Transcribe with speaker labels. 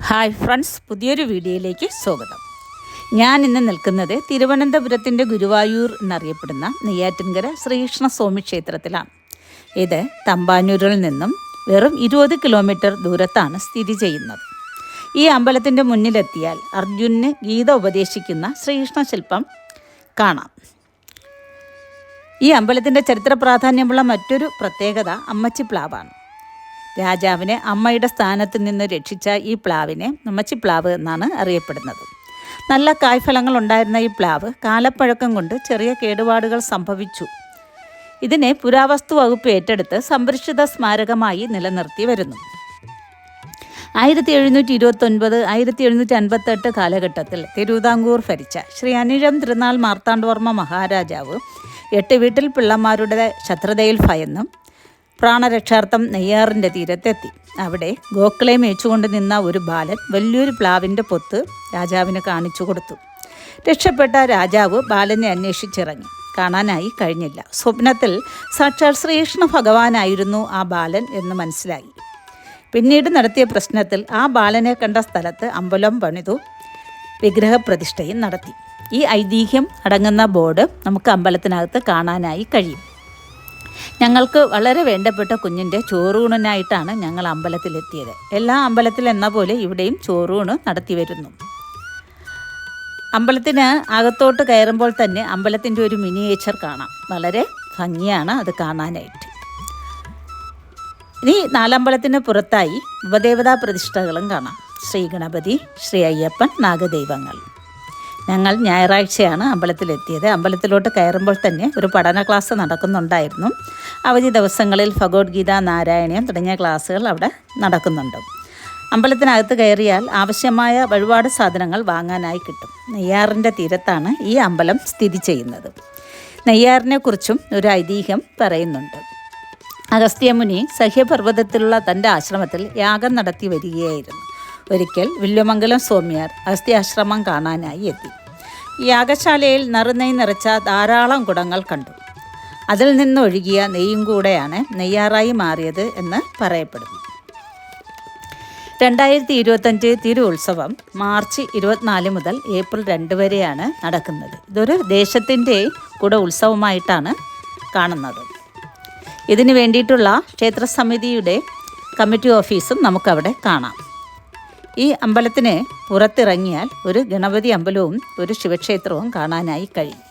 Speaker 1: Hi friends, പുതിയൊരു വീഡിയോയിലേക്ക് സ്വാഗതം. ഞാൻ ഇന്ന് നിൽക്കുന്നത് തിരുവനന്തപുരത്തിൻ്റെ ഗുരുവായൂർ എന്നറിയപ്പെടുന്ന നെയ്യാറ്റിൻകര ശ്രീകൃഷ്ണസ്വാമി ക്ഷേത്രത്തിലാണ്. ഇത് തമ്പാനൂരിൽ നിന്നും വെറും 20 കിലോമീറ്റർ ദൂരത്താണ് സ്ഥിതി ചെയ്യുന്നത്. ഈ അമ്പലത്തിൻ്റെ മുന്നിലെത്തിയാൽ അർജുനന് ഗീത ഉപദേശിക്കുന്ന ശ്രീകൃഷ്ണ ശില്പം കാണാം. ഈ അമ്പലത്തിൻ്റെ ചരിത്ര പ്രാധാന്യമുള്ള മറ്റൊരു പ്രത്യേകത അമ്മച്ചിപ്ലാവാണ്. രാജാവിനെ അമ്മയുടെ സ്ഥാനത്ത് നിന്ന് രക്ഷിച്ച ഈ പ്ലാവിനെ അമ്മച്ചിപ്ലാവ് എന്നാണ് അറിയപ്പെടുന്നത്. നല്ല കായ്ഫലങ്ങൾ ഉണ്ടായിരുന്ന ഈ പ്ലാവ് കാലപ്പഴക്കം കൊണ്ട് ചെറിയ കേടുപാടുകൾ സംഭവിച്ചു. ഇതിനെ പുരാവസ്തു വകുപ്പ് ഏറ്റെടുത്ത് സംരക്ഷിത സ്മാരകമായി നിലനിർത്തി വരുന്നു. 1729, 1758 കാലഘട്ടത്തിൽ തിരുവിതാംകൂർ ഭരിച്ച ശ്രീ അനിഴം തിരുനാൾ മാർത്താണ്ഡവർമ്മ മഹാരാജാവ് 8 വീട്ടിൽ പിള്ളമാരുടെ ശത്രുതയിൽ ഭയന്നും പ്രാണരക്ഷാർത്ഥം നെയ്യാറിൻ്റെ തീരത്തെത്തി. അവിടെ ഗോക്കളെ മേച്ചുകൊണ്ട് നിന്ന ഒരു ബാലൻ വലിയൊരു പ്ലാവിൻ്റെ പൊത്ത് രാജാവിന് കാണിച്ചു കൊടുത്തു. രക്ഷപ്പെട്ട രാജാവ് ബാലനെ അന്വേഷിച്ചിറങ്ങി. കാണാനായി കഴിഞ്ഞില്ല. സ്വപ്നത്തിൽ സാക്ഷാൽ ശ്രീകൃഷ്ണ ഭഗവാനായിരുന്നു ആ ബാലൻ എന്ന് മനസ്സിലായി. പിന്നീട് നടത്തിയ പ്രശ്നത്തിൽ ആ ബാലനെ കണ്ട സ്ഥലത്ത് അമ്പലം പണിതു, വിഗ്രഹപ്രതിഷ്ഠയും നടത്തി. ഈ ഐതിഹ്യം അടങ്ങുന്ന ബോർഡ് നമുക്ക് അമ്പലത്തിനകത്ത് കാണാനായി കഴിയും. ഞങ്ങൾക്ക് വളരെ വേണ്ടപ്പെട്ട കുഞ്ഞിൻ്റെ ചോറൂണിനായിട്ടാണ് ഞങ്ങൾ അമ്പലത്തിലെത്തിയത്. എല്ലാ അമ്പലത്തിലെന്ന പോലെ ഇവിടെയും ചോറൂണ് നടത്തി വരുന്നു. അമ്പലത്തിന് അകത്തോട്ട് കയറുമ്പോൾ തന്നെ അമ്പലത്തിൻ്റെ ഒരു മിനിയേച്ചർ കാണാം. വളരെ ഭംഗിയാണ് അത് കാണാനായിട്ട്. ഇനി നാലമ്പലത്തിന് പുറത്തായി ഉപദേവതാ പ്രതിഷ്ഠകളും കാണാം. ശ്രീ ഗണപതി, ശ്രീ അയ്യപ്പൻ, നാഗദൈവങ്ങൾ. ഞങ്ങൾ ഞായറാഴ്ചയാണ് അമ്പലത്തിലെത്തിയത്. അമ്പലത്തിലോട്ട് കയറുമ്പോൾ തന്നെ ഒരു പഠന ക്ലാസ് നടക്കുന്നുണ്ടായിരുന്നു. അവധി ദിവസങ്ങളിൽ ഭഗവത്ഗീത, നാരായണീയം തുടങ്ങിയ ക്ലാസ്സുകൾ അവിടെ നടക്കുന്നുണ്ട്. അമ്പലത്തിനകത്ത് കയറിയാൽ ആവശ്യമായ വഴിപാട് സാധനങ്ങൾ വാങ്ങാനായി കിട്ടും. നെയ്യാറിൻ്റെ തീരത്താണ് ഈ അമ്പലം സ്ഥിതി ചെയ്യുന്നത്. നെയ്യാറിനെക്കുറിച്ചും ഒരു ഐതിഹ്യം പറയുന്നുണ്ട്. അഗസ്ത്യമുനി സഹ്യപർവ്വതത്തിലുള്ള തൻ്റെ ആശ്രമത്തിൽ യാഗം നടത്തി വരികയായിരുന്നു. ഒരിക്കൽ വില്വമംഗലം സ്വാമിയാർ അഗസ്ത്യാശ്രമം കാണാനായി എത്തി. യാഗശാലയിൽ നറുനെയ്യ് നിറച്ച ധാരാളം കുടങ്ങൾ കണ്ടു. അതിൽ നിന്നൊഴുകിയ നെയ്യും കൂടെയാണ് നെയ്യാറായി മാറിയത് എന്ന് പറയപ്പെടുന്നു. 2025 തിരു ഉത്സവം മാർച്ച് 24 മുതൽ ഏപ്രിൽ 2 വരെയാണ് നടക്കുന്നത്. ഇതൊരു ദേശത്തിൻ്റെ കൂടെ ഉത്സവമായിട്ടാണ് കാണുന്നത്. ഇതിനു വേണ്ടിയിട്ടുള്ള ക്ഷേത്രസമിതിയുടെ കമ്മിറ്റി ഓഫീസും നമുക്കവിടെ കാണാം. ഈ അമ്പലത്തിന് പുറത്തിറങ്ങിയാൽ ഒരു ഗണപതി അമ്പലവും ഒരു ശിവക്ഷേത്രവും കാണാനായി കഴിയും.